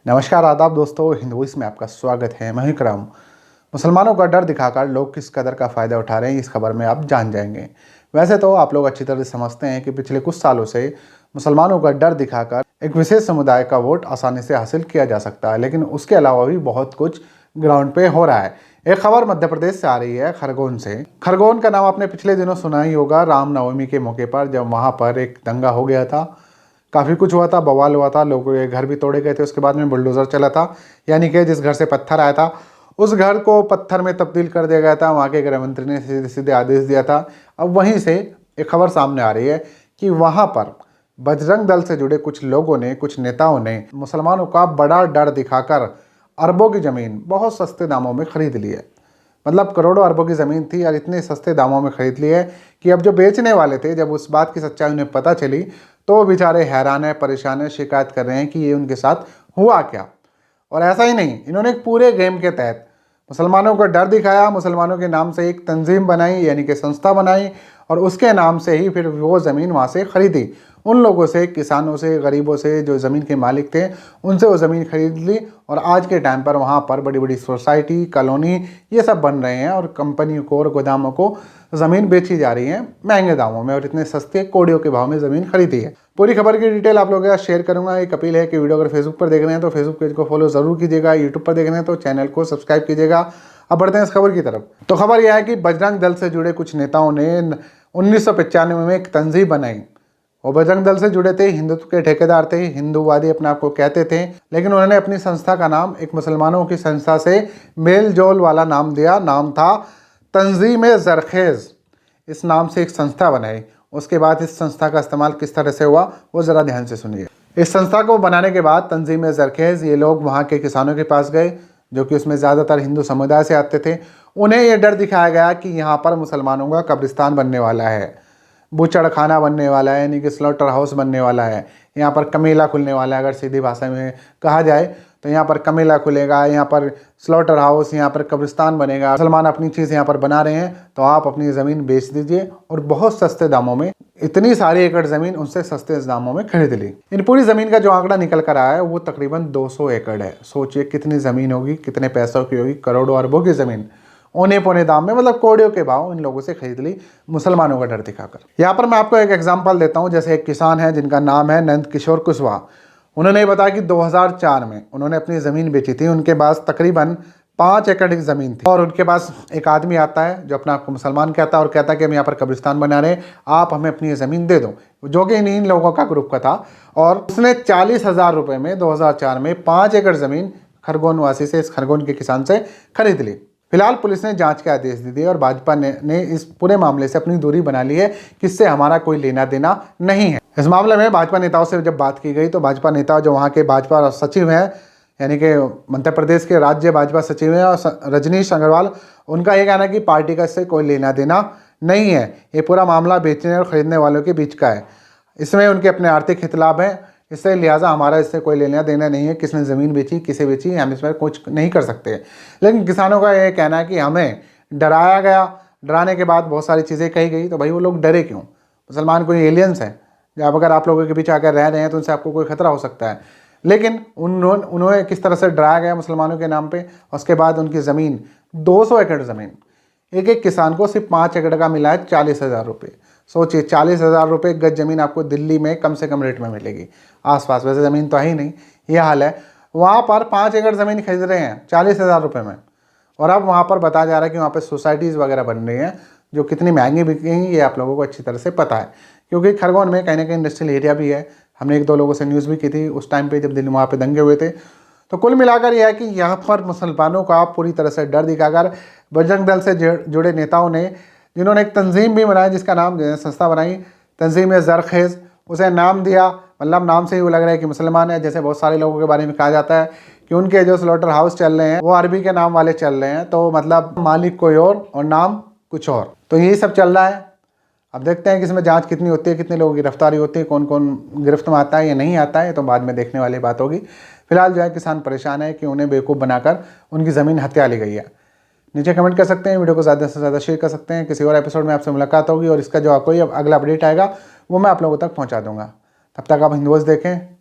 नमस्कार आदाब दोस्तों, हिंदुइस में आपका स्वागत है। मैं विक्रम। मुसलमानों का डर दिखाकर लोग किस कदर का फ़ायदा उठा रहे हैं, इस खबर में आप जान जाएंगे। वैसे तो आप लोग अच्छी तरह से समझते हैं कि पिछले कुछ सालों से मुसलमानों का डर दिखाकर एक विशेष समुदाय का वोट आसानी से हासिल किया जा सकता है, लेकिन उसके अलावा भी बहुत कुछ ग्राउंड पे हो रहा है। एक खबर मध्य प्रदेश से आ रही है, खरगोन से। खरगोन का नाम आपने पिछले दिनों सुना ही होगा, रामनवमी के मौके पर जब वहाँ पर एक दंगा हो गया था, काफ़ी कुछ हुआ था, बवाल हुआ था, लोगों के घर भी तोड़े गए थे। उसके बाद में बुलडोज़र चला था, यानी कि जिस घर से पत्थर आया था उस घर को पत्थर में तब्दील कर दिया गया था। वहाँ के गृह मंत्री ने सीधे सीधे आदेश दिया था। अब वहीं से एक खबर सामने आ रही है कि वहाँ पर बजरंग दल से जुड़े कुछ लोगों ने, कुछ नेताओं ने मुसलमानों का बड़ा डर दिखाकर अरबों की ज़मीन बहुत सस्ते दामों में खरीद ली है। मतलब करोड़ों अरबों की ज़मीन थी और इतने सस्ते दामों में खरीद ली है कि अब जो बेचने वाले थे, जब उस बात की सच्चाई उन्हें पता चली तो वो बेचारे हैरान है, परेशान है, शिकायत कर रहे हैं कि ये उनके साथ हुआ क्या। और ऐसा ही नहीं, इन्होंने एक पूरे गेम के तहत मुसलमानों को डर दिखाया, मुसलमानों के नाम से एक तंजीम बनाई, यानी कि संस्था बनाई, और उसके नाम से ही फिर वो ज़मीन वहाँ से खरीदी। उन लोगों से, किसानों से, गरीबों से, जो ज़मीन के मालिक थे, उनसे वो ज़मीन खरीद ली। और आज के टाइम पर वहाँ पर बड़ी बड़ी सोसाइटी, कॉलोनी, ये सब बन रहे हैं और कंपनियों को और गोदामों को ज़मीन बेची जा रही है महंगे दामों में, और इतने सस्ते कोड़ियों के भाव में ज़मीन खरीदी है। पूरी खबर की डिटेल आप लोगों के साथ शेयर करूंगा। एक अपील है कि वीडियो अगर फेसबुक पर देख रहे हैं तो फेसबुक पेज को फॉलो जरूर कीजिएगा, यूट्यूब पर देख रहे हैं तो चैनल को सब्सक्राइब कीजिएगा। अब बढ़ते हैं इस खबर की तरफ। तो खबर यह है कि बजरंग दल से जुड़े कुछ नेताओं ने 1995 में एक तंजीम बनाई। वो बजरंग दल से जुड़े थे, हिंदुत्व के ठेकेदार थे, हिंदूवादी अपने आप को कहते थे, लेकिन उन्होंने अपनी संस्था का नाम एक मुसलमानों की संस्था से मेल जोल वाला नाम दिया। नाम था तंजीम-ए-ज़रख़ेज़। इस नाम से एक संस्था बनाई। उसके बाद इस संस्था का इस्तेमाल किस तरह से हुआ वो ज़रा ध्यान से सुनिए। इस संस्था को बनाने के बाद तंजीम-ए-ज़रख़ेज़, ये लोग वहाँ के किसानों के पास गए, जो कि उसमें ज़्यादातर हिंदू समुदाय से आते थे। उन्हें ये डर दिखाया गया कि यहाँ पर मुसलमानों का कब्रिस्तान बनने वाला है, बूचड़ खाना बनने वाला है, यानी कि स्लॉटर हाउस बनने वाला है, यहाँ पर कमेला खुलने वाला है। अगर सीधी भाषा में कहा जाए तो यहाँ पर कमेला खुलेगा, यहाँ पर स्लॉटर हाउस, यहाँ पर कब्रिस्तान बनेगा। मुसलमान अपनी चीज़ यहाँ पर बना रहे हैं, तो आप अपनी ज़मीन बेच दीजिए और बहुत सस्ते दामों में, इतनी सारी एकड़ ज़मीन उनसे सस्ते दामों में खरीद ली। इन पूरी ज़मीन का जो आंकड़ा निकल कर आया है वो तकरीबन 200 एकड़ है। सोचिए कितनी ज़मीन होगी, कितने पैसों की होगी, करोड़ों अरबों की ज़मीन औने पौने दाम में, मतलब कोड़ियों के भाव इन लोगों से खरीद ली मुसलमानों का डर दिखाकर। यहाँ पर मैं आपको एक एग्जांपल देता हूँ। जैसे एक किसान है जिनका नाम है नंद किशोर कुशवाहा। उन्होंने बताया कि 2004 में उन्होंने अपनी ज़मीन बेची थी। उनके पास तकरीबन 5 एकड़ की ज़मीन थी, और उनके पास एक आदमी आता है जो अपना आपको मुसलमान कहता है और कहता है कि हम यहाँ पर कब्रिस्तान बना रहे हैं, आप हमें अपनी ज़मीन दे दो, जो कि इन लोगों का ग्रुप का था। और उसने 40,000 रुपये में 2004 में 5 एकड़ ज़मीन खरगोन वासी से, इस खरगोन के किसान से खरीद ली। फिलहाल पुलिस ने जांच के आदेश दे दिए और भाजपा ने इस पूरे मामले से अपनी दूरी बना ली है, किससे हमारा कोई लेना देना नहीं है। इस मामले में भाजपा नेताओं से जब बात की गई तो भाजपा नेता, जो वहाँ के भाजपा सचिव हैं, यानी कि मध्य प्रदेश के राज्य भाजपा सचिव हैं रजनीश अग्रवाल, उनका ये कहना है कि पार्टी का इससे कोई लेना देना नहीं है। ये पूरा मामला बेचने और ख़रीदने वालों के बीच का है। इसमें उनके अपने आर्थिक हित लाभ हैं, इससे लिहाजा हमारा इससे कोई लेना देना नहीं है। किसने ज़मीन बेची, किसे बेची, हम इस पर कुछ नहीं कर सकते। लेकिन किसानों का ये कहना है कि हमें डराया गया, डराने के बाद बहुत सारी चीज़ें कही गई, तो भाई वो लोग डरे क्यों? मुसलमान कोई एलियंस हैं? जब अगर आप लोगों के बीच आकर रह रहे हैं तो उनसे आपको कोई खतरा हो सकता है। लेकिन उन्होंने किस तरह से डराया गया मुसलमानों के नाम पे। उसके बाद उनकी ज़मीन, 200 एकड़ ज़मीन, एक एक किसान को सिर्फ 5 एकड़ का मिला है 40,000 रुपये। सोचिए 40,000 रुपये गज ज़मीन आपको दिल्ली में कम से कम रेट में मिलेगी। आसपास वैसे ज़मीन तो है ही नहीं, ये हाल है। वहाँ पर 5 एकड़ ज़मीन खरीद रहे हैं 40,000 रुपये में। और अब वहाँ पर बताया जा रहा है कि वहाँ पर सोसाइटीज़ वगैरह बन रही हैं जो कितनी महंगी बिकेंगी, ये आप लोगों को अच्छी तरह से पता है, क्योंकि खरगोन में कहीं ना कहीं इंडस्ट्रियल एरिया भी है। हमने 1-2 लोगों से न्यूज़ भी की थी उस टाइम पे जब दिल्ली वहाँ पे दंगे हुए थे। तो कुल मिलाकर यह है कि यहाँ पर मुसलमानों का पूरी तरह से डर दिखाकर बजरंग दल से जुड़े नेताओं ने, जिन्होंने एक तंजीम भी बनाई, जिसका नाम संस्था बनाई तंजीम-ए-ज़रख़ेज़, उसे नाम दिया, मतलब नाम से ही वो लग रहा है कि मुसलमान है। जैसे बहुत सारे लोगों के बारे में कहा जाता है कि उनके जो स्लॉटर हाउस चल रहे हैं वो अरबी के नाम वाले चल रहे हैं, तो मतलब मालिक कोई और नाम कुछ और। तो यही सब चल रहा है। अब देखते हैं कि इसमें जांच कितनी होती है, कितने लोगों की गिरफ्तारी होती है, कौन कौन गिरफ्त में आता है या नहीं आता है, तो बाद में देखने वाली बात होगी। फिलहाल जो है किसान परेशान है कि उन्हें बेवकूफ़ बनाकर उनकी ज़मीन हत्या ली गई है। नीचे कमेंट कर सकते हैं, वीडियो को ज़्यादा से ज़्यादा शेयर कर सकते हैं। किसी और एपिसोड में आपसे मुलाकात होगी और इसका जो कोई अगला अपडेट आएगा वो मैं आप लोगों तक पहुँचा दूँगा। तब तक आप हिंदुइस देखें।